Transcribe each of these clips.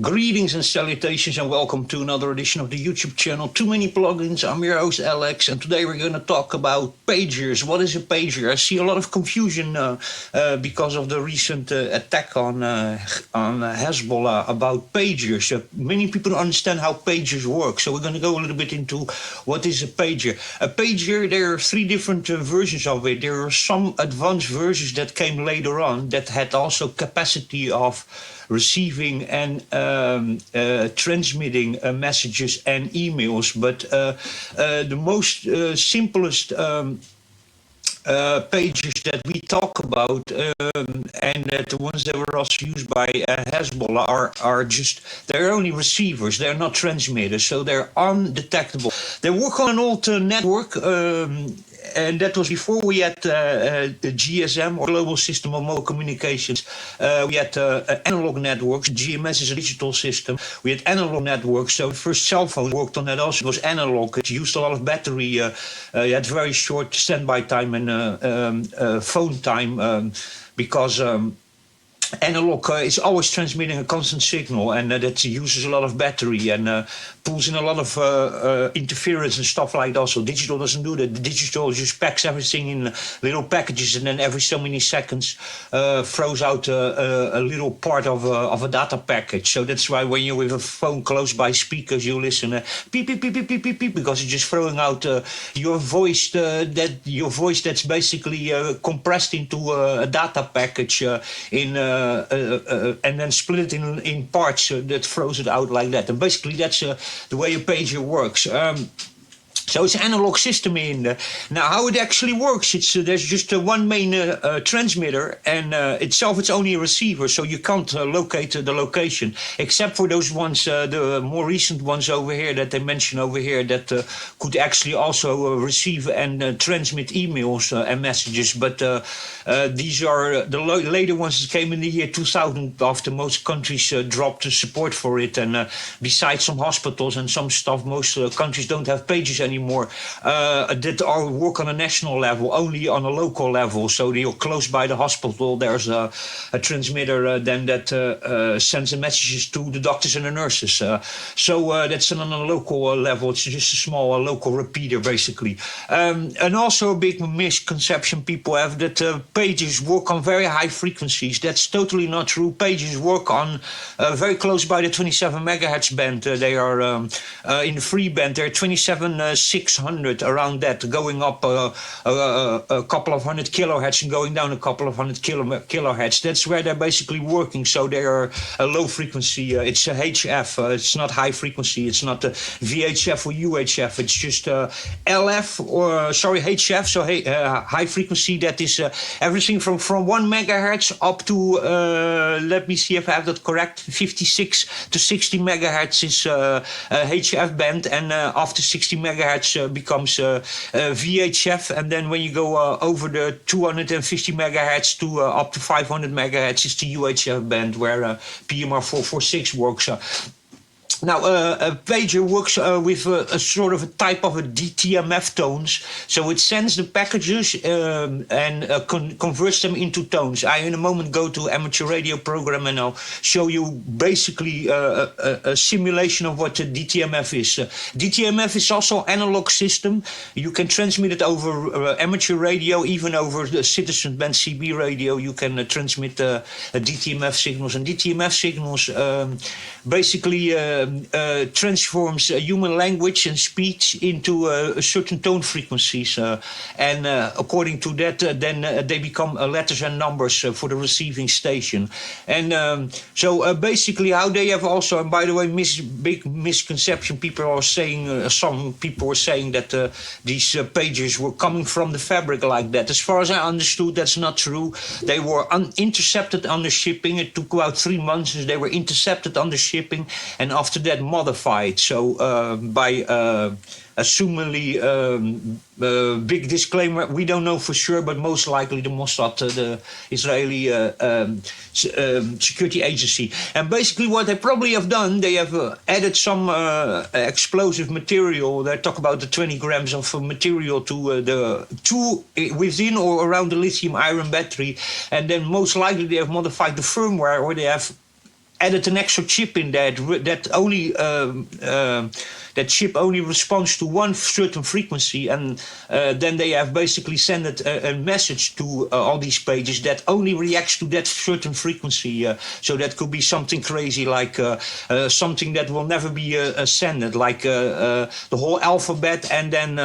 Greetings and salutations and welcome to another edition of the YouTube channel Too Many Plugins. I'm your host Alex and today we're going to talk about pagers. What is a pager? I see a lot of confusion because of the recent attack on Hezbollah about pagers. Many people don't understand how pagers work, so we're going to go a little bit into what is a pager. A pager, there are three different versions of it. There are some advanced versions that came later on that had also capacity of receiving and transmitting messages and emails, but the most simplest pages that we talk about and that the ones that were also used by Hezbollah are just, they're only receivers, they're not transmitters, so they're undetectable. They work on an old network, and that was before we had the GSM, or Global System of Mobile Communications. We had analog networks. GMS is a digital system. We had analog networks. So the first cell phone worked on that also. It was analog. It used a lot of battery. You had very short standby time and phone time because analog is always transmitting a constant signal, and that uses a lot of battery and pulls in a lot of interference and stuff like that. So digital doesn't do that. The digital just packs everything in little packages, and then every so many seconds throws out a little part of a data package. So that's why when you're with a phone close by speakers, you listen beep beep beep beep beep beep beep, because it's just throwing out your voice that's basically compressed into a data package and then split it in parts that throws it out like that. And basically that's the way a pager works. So it's an analog system in there. Now, how it actually works, it's there's just one main transmitter, and itself it's only a receiver, so you can't locate the location, except for those ones, the more recent ones over here that they mention over here that could actually also receive and transmit emails and messages. But these are the later ones that came in the year 2000 after most countries dropped the support for it. And besides some hospitals and some stuff, most countries don't have pages anymore that are work on a national level, only on a local level. So you're close by the hospital, there's a transmitter then that sends the messages to the doctors and the nurses. So that's on a local level. It's just a small local repeater, basically. And also a big misconception people have that pages work on very high frequencies. That's totally not true. Pages work on very close by the 27 megahertz band. They are in the free band. They're 27,600, around that, going up a couple of hundred kilohertz and going down a couple of hundred kilohertz. That's where they're basically working. So they are a low frequency. It's a HF. It's not high frequency. It's not a VHF or UHF. It's just LF or HF. So high frequency. That is everything from 1 megahertz up to let me see if I have that correct. 56 to 60 megahertz is HF band, and after 60 megahertz becomes VHF, and then when you go over the 250 megahertz to up to 500 megahertz is the UHF band, where PMR 446 works. Now, a pager works with a sort of a type of a DTMF tones. So it sends the packages and converts them into tones. I, in a moment, go to amateur radio program and I'll show you basically a simulation of what the DTMF is. DTMF is also analog system. You can transmit it over amateur radio, even over the citizen band CB radio. You can transmit DTMF signals. And DTMF signals basically transforms human language and speech into certain tone frequencies, and according to that, then they become letters and numbers for the receiving station. And so basically, how they have also, and by the way, big misconception. People are saying, some people were saying that these pages were coming from the fabric like that. As far as I understood, that's not true. They were intercepted under shipping. It took about 3 months. They were intercepted under shipping, and after that modified. So by assumingly, big disclaimer, we don't know for sure, but most likely the Mossad, the Israeli security agency. And basically what they probably have done, they have added some explosive material. They talk about the 20 grams of material to within or around the lithium iron battery. And then most likely they have modified the firmware, or they have added an extra chip in that only that chip only responds to one certain frequency, and then they have basically sent a message to all these pages that only reacts to that certain frequency. So that could be something crazy like something that will never be sent, like the whole alphabet and then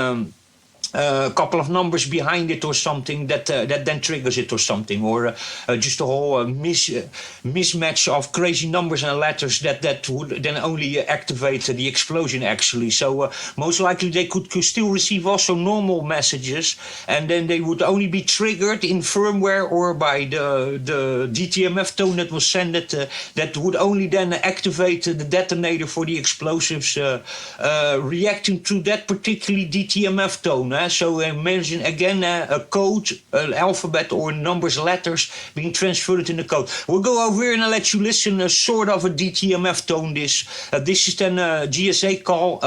a couple of numbers behind it or something that then triggers it or something, or just a whole mismatch of crazy numbers and letters that would then only activate the explosion actually. So most likely they could still receive also normal messages, and then they would only be triggered in firmware or by the DTMF tone that was sent, that would only then activate the detonator for the explosives reacting to that particularly DTMF tone. So imagine again a code, an alphabet or numbers, letters being transferred in the code. We'll go over here and I'll let you listen sort of a DTMF tone. This is then a GSA call.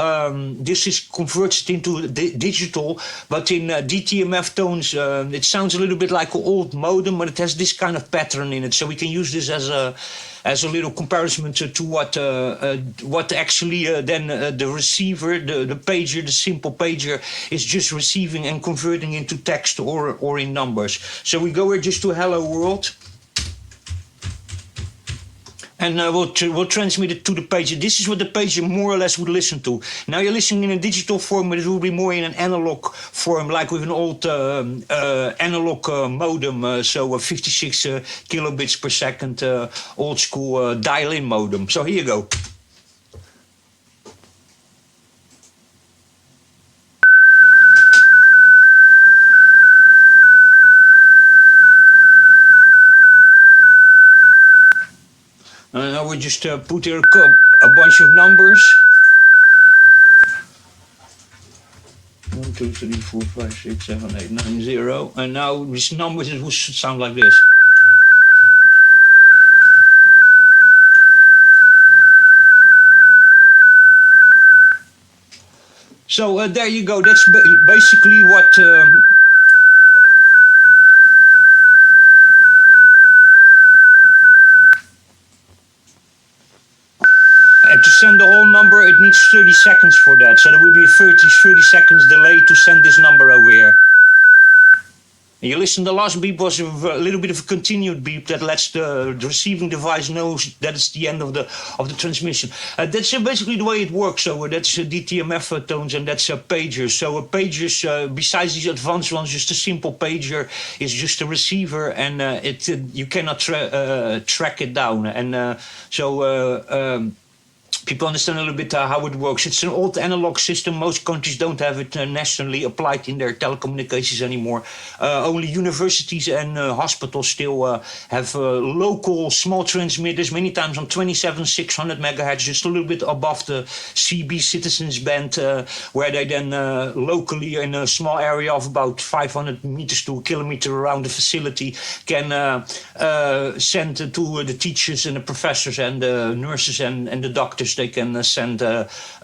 This is converted into digital, but in DTMF tones it sounds a little bit like an old modem, but it has this kind of pattern in it. So we can use this as a little comparison to what actually then the receiver, the pager, the simple pager is just receiving and converting into text or in numbers. So we go here just to hello world. And we'll transmit it to the pager. This is what the pager more or less would listen to. Now you're listening in a digital form, but it will be more in an analog form, like with an old analog modem, so 56 kilobits per second, old school dial-in modem. So here you go. Now we just put here a bunch of numbers. 1, 2, 3, 4, 5, 6, 7, 8, 9, 0. And now these numbers should sound like this. So there you go. That's basically what... to send the whole number, it needs 30 seconds for that. So there will be a 30 seconds delay to send this number over here. And you listen, the last beep was a little bit of a continued beep that lets the receiving device know that it's the end of the transmission. That's basically the way it works. So that's DTMF tones and that's pagers. So pagers, besides these advanced ones, just a simple pager is just a receiver, and you cannot track it down. And people understand a little bit how it works. It's an old analog system. Most countries don't have it nationally applied in their telecommunications anymore. Only universities and hospitals still have local small transmitters, many times on 27,600 megahertz, just a little bit above the CB citizens band, where they then locally in a small area of about 500 meters to a kilometer around the facility can send to the teachers and the professors and the nurses and the doctors. They can send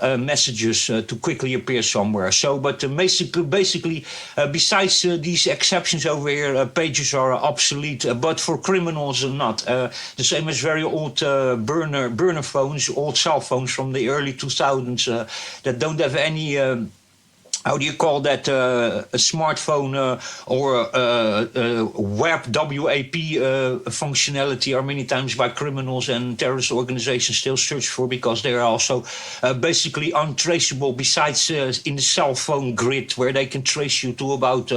messages to quickly appear somewhere. So, but basically, besides these exceptions over here, pages are obsolete. But for criminals, not. The same as very old burner phones, old cell phones from the early 2000s that don't have any. How do you call that? A smartphone or web WAP functionality are many times by criminals and terrorist organizations still searched for, because they are also basically untraceable, besides in the cell phone grid, where they can trace you to about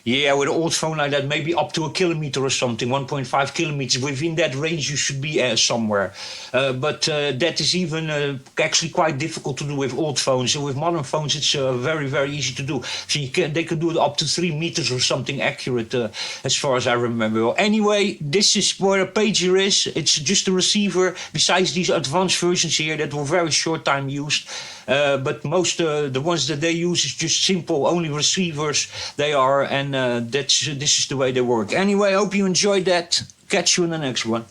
with an old phone like that, maybe up to a kilometer or something, 1.5 kilometers. Within that range, you should be somewhere. But that is even actually quite difficult to do with old phones. So with modern phones, it's very, very easy to do. So they can do it up to 3 meters or something accurate, as far as I remember. Well, anyway, this is what a pager is. It's just a receiver, besides these advanced versions here that were very short time used. But most the ones that they use is just simple, only receivers they are, and this is the way they work. Anyway, I hope you enjoyed that. Catch you in the next one.